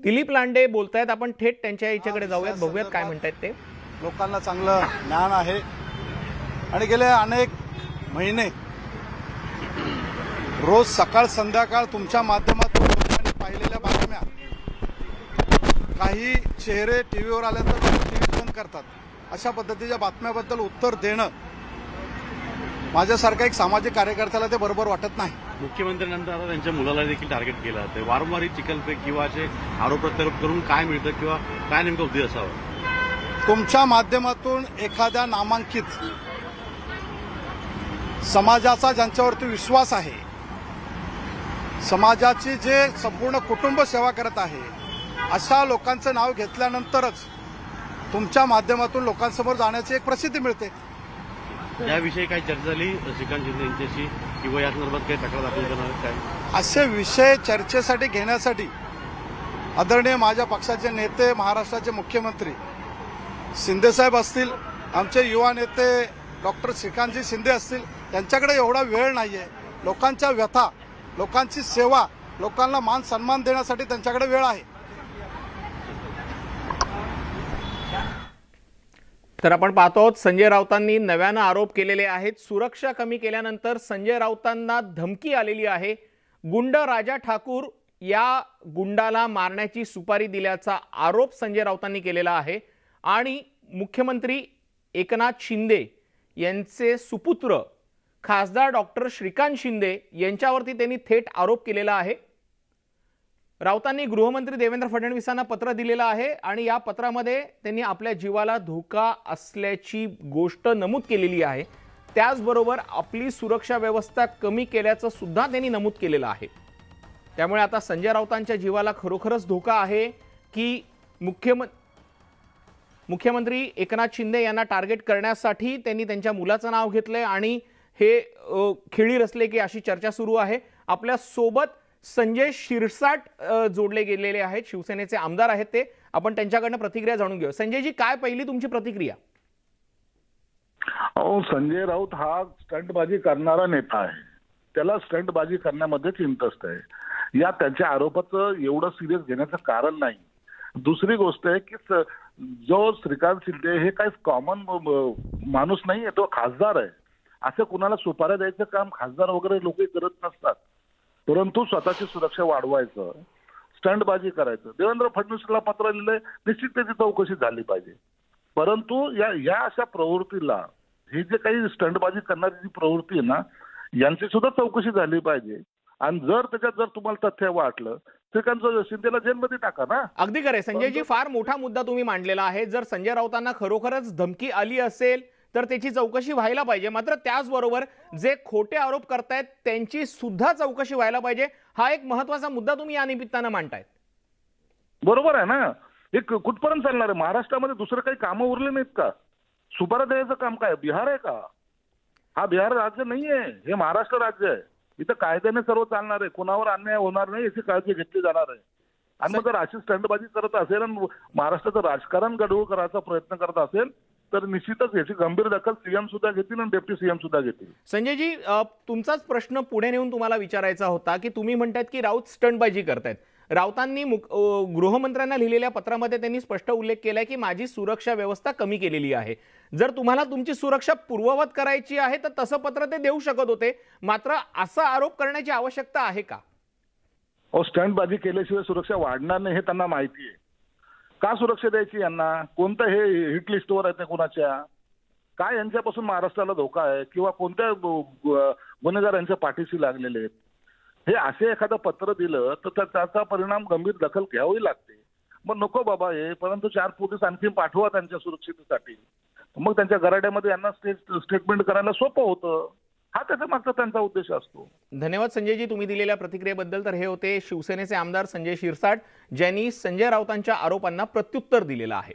दिलीप लांडे बोलतायत, आपण थेट त्यांच्या याच्याकडे जाऊयात, बघूयात काय म्हणतायत ते। लोकांना चांगलं ज्ञान आहे आणि गेले अनेक महिने रोज सकाळ संध्याकाळ तुमच्या माध्यमातून लोकांनी पाहिलेल्या बातम्या, काही चेहरे टीव्हीवर आल्यानंतर टीव्ही बंद करतात, अशा पद्धतीच्या बातम्याबद्दल उत्तर देणं माझ्यासारखा एक सामाजिक कार्यकर्त्याला ते बरोबर वाटत नाही। मुख्यमंत्र्यांनंतर आता त्यांच्या मुलाला देखील टार्गेट केलं जातं, वारंवार चिखलफेक किंवा असे आरोप प्रत्यारोप करून काय मिळतं किंवा काय नेमका उद्देश असावा? तुमच्या माध्यमातून एखाद्या नामांकित समाजाचा ज्यांच्यावरती विश्वास आहे, समाजाची जे संपूर्ण कुटुंब सेवा करत आहे, अशा लोकांचं नाव घेतल्यानंतरच तुमच्या माध्यमातून लोकांसमोर जाण्याची एक प्रसिद्धी मिळते। याविषयी काही चर्चा झाली श्रीकांत शिंदे यांच्याशी किंवा या संदर्भात काही तक्रार दाखल करणार काय? असे विषय चर्चेसाठी घेण्यासाठी आदरणीय माझ्या पक्षाचे नेते, महाराष्ट्राचे मुख्यमंत्री शिंदेसाहेब असतील, आमचे युवा नेते डॉक्टर श्रीकांतजी शिंदे असतील, त्यांच्याकडे एवढा वेळ नाहीये। लोकांच्या व्यथा, लोकांची सेवा, लोकांना मान सन्मान देण्यासाठी त्यांच्याकडे वेळ आहे। तर आपण पाहतो आहोत, संजय राऊतांनी नव्यानं आरोप केलेले आहेत। सुरक्षा कमी केल्यानंतर संजय राऊतांना धमकी आलेली आहे। गुंड राजा ठाकूर या गुंडाला मारण्याची सुपारी दिल्याचा आरोप संजय राऊतांनी केलेला आहे आणि मुख्यमंत्री एकनाथ शिंदे यांचे सुपुत्र खासदार डॉक्टर श्रीकांत शिंदे यांच्यावरती त्यांनी थेट आरोप केलेला आहे। राऊतांनी गृहमंत्री देवेंद्र फडणवीसांना पत्र दिलेलं आहे आणि या पत्रामध्ये त्यांनी आपल्या जीवाला धोका असल्याची गोष्ट नमूद केलेली आहे। त्याचबरोबर आपली सुरक्षा व्यवस्था कमी केल्याचं सुद्धा त्यांनी नमूद केलेलं आहे। त्यामुळे आता संजय राऊतांच्या जीवाला खरोखरच धोका आहे की मुख्यमंत्री एकनाथ शिंदे यांना टार्गेट करण्यासाठी त्यांनी त्यांच्या मुलाचं नाव घेतलंय आणि हे खिळी रचले की अशी चर्चा सुरू आहे। आपल्या सोबत संजय शिरसाट जोडले गेलेले आहेत, शिवसेनेचे आमदार आहेत ते, आपण त्यांच्याकडनं प्रतिक्रिया जाणून घेऊ। संजयजी, काय पहिली तुमची प्रतिक्रिया? संजय राऊत हा स्टंटबाजी करणारा नेता आहे, त्याला स्टंटबाजी करण्यामध्येच इंटरेस्ट आहे। या त्यांच्या आरोपाचं एवढं सिरियस घेण्याचं कारण नाही। दुसरी गोष्ट आहे की जो श्रीकांत शिंदे हे काही कॉमन माणूस नाही आहे, तो खासदार आहे। असं कुणाला सुपाऱ्या द्यायचं काम खासदार वगैरे लोक करत नसतात, परंतु स्वतःची सुरक्षा वाढवायचं, स्टंटबाजी करायचं। देवेंद्र फडणवीसला पत्र लिहिलंय, निश्चित त्याची चौकशी झाली पाहिजे, परंतु या अशा प्रवृत्तीला, ही जे काही स्टंटबाजी करणारी जी प्रवृत्ती आहे ना, यांची सुद्धा चौकशी झाली पाहिजे। आणि जर तुम्हाला तथ्य वाटलं, श्रीकांत शिंदेला जेलमध्ये टाका ना। अगदी खरं संजयजी, फार मोठा मुद्दा तुम्ही मांडलेला आहे। जर संजय राऊतांना खरोखरच धमकी आली असेल तर त्याची चौकशी व्हायला पाहिजे, मात्र त्याचबरोबर जे खोटे आरोप करतायत त्यांची सुद्धा चौकशी व्हायला पाहिजे। हा एक महत्त्वाचा मुद्दा तुम्ही या निमित्तानं मांडतायत। बरोबर आहे ना, एक कुठपर्यंत चालणार आहे? महाराष्ट्रामध्ये दुसरं काही कामं उरले नाहीत का? सुपारा द्यायचं काम काय बिहार आहे का? हा बिहार राज्य नाहीये, हे महाराष्ट्र राज्य आहे। इथं कायद्याने सर्व चालणार आहे, कोणावर अन्याय होणार नाही याची काळजी घेतली जाणार आहे। आणि मग जर अशी स्टंटबाजी करत असेल आणि महाराष्ट्राचं राजकारण गढूळ करायचा प्रयत्न करत असेल तर निश्चितच याची गंभीर दखल सीएम सुद्धा घेतील आणि डेप्टी सीएम सुद्धा घेतील। संजयजी, तुमचाच प्रश्न पुढे नेऊन तुम्हाला विचारायचा होता की तुम्ही म्हणतात की राऊत स्टंटबाजी करतायत। राऊतांनी गृहमंत्र्यांना लिहिलेल्या पत्रामध्ये त्यांनी स्पष्ट उल्लेख केलाय की माझी सुरक्षा व्यवस्था कमी केलेली आहे। जर तुम्हाला तुमची सुरक्षा पूर्ववत करायची आहे तर तसं पत्र ते देऊ शकत होते, मात्र असा आरोप करण्याची आवश्यकता आहे का? स्टंटबाजी केल्याशिवाय सुरक्षा वाढणार नाही हे त्यांना माहिती आहे। का सुरक्षा द्यायची यांना? कोणतं हे हिट लिस्टवर आहे ते कुणाच्या? काय यांच्यापासून महाराष्ट्राला धोका आहे किंवा कोणत्या गुन्हेगार यांच्या पाठीशी लागलेले आहेत? हे असे एखादं पत्र दिलं तर त्याचा परिणाम गंभीर दखल घ्यावी लागते। मग नको बाबा हे, परंतु 4 पोलीस आणखी पाठवा त्यांच्या सुरक्षितेसाठी, मग त्यांच्या गराड्यामध्ये यांना स्टेटमेंट करायला सोपं होतं। हा त्याचा मागचा त्यांचा उद्देश असतो। धन्यवाद संजयजी तुम्ही दिलेल्या प्रतिक्रियेबद्दल। तर हे होते शिवसेनेचे आमदार संजय शिरसाट, ज्यांनी संजय राऊतांच्या आरोपांना प्रत्युत्तर दिलेलं आहे।